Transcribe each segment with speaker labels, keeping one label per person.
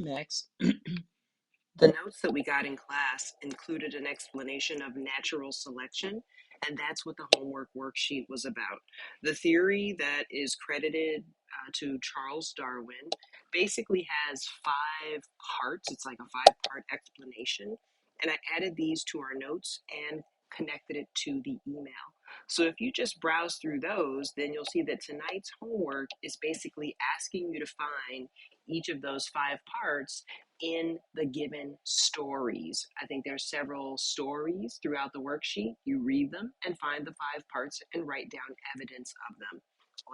Speaker 1: Max. The notes that we got in class included an explanation of natural selection, and that's what the homework worksheet was about. The theory that is credited to Charles Darwin basically has 5 parts. It's like a 5-part explanation, and I added these to our notes and connected it to the email. So if you just browse through those, then you'll see that tonight's homework is basically asking you to find each of those 5 parts in the given stories. I think there's several stories throughout the worksheet. You read them and find the 5 parts and write down evidence of them.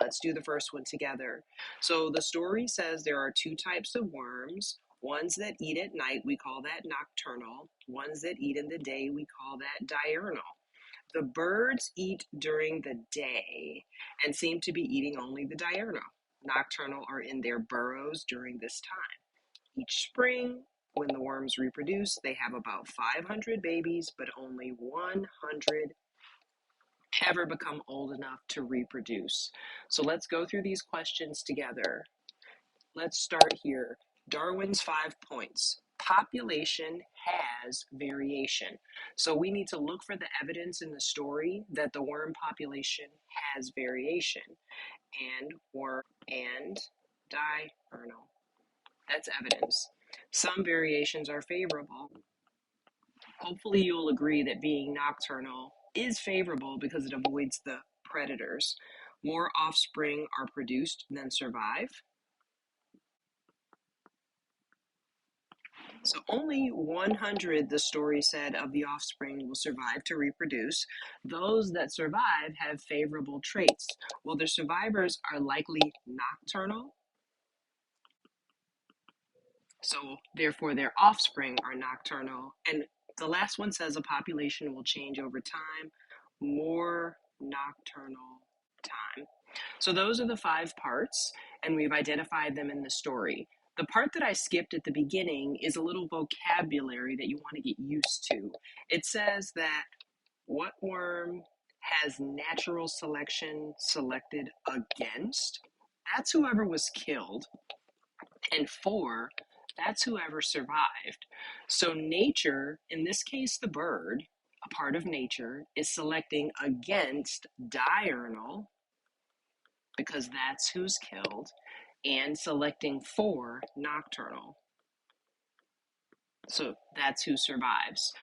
Speaker 1: Let's do the first one together. So the story says there are 2 types of worms. Ones that eat at night, we call that nocturnal. Ones that eat in the day, we call that diurnal. The birds eat during the day and seem to be eating only the diurnal. Nocturnal are in their burrows during this time. Each spring, when the worms reproduce, they have about 500 babies, but only 100 ever become old enough to reproduce. So let's go through these questions together. Let's start here. Darwin's 5 points. Population has variation. So we need to look for the evidence in the story that the worm population has variation. And worm and diurnal. That's evidence. Some variations are favorable. Hopefully you'll agree that being nocturnal is favorable because it avoids the predators. More offspring are produced than survive. So only 100, the story said, of the offspring will survive to reproduce. Those that survive have favorable traits. Well, the survivors are likely nocturnal, so therefore their offspring are nocturnal. And the last one says a population will change over time, more nocturnal time. So those are the 5 parts, and we've identified them in the story. The part that I skipped at the beginning is a little vocabulary that you want to get used to. It says that what worm has natural selection selected against? That's whoever was killed. And 4, that's whoever survived. So nature, in this case the bird, a part of nature, is selecting against diurnal, because that's who's killed, and selecting for nocturnal. So that's who survives.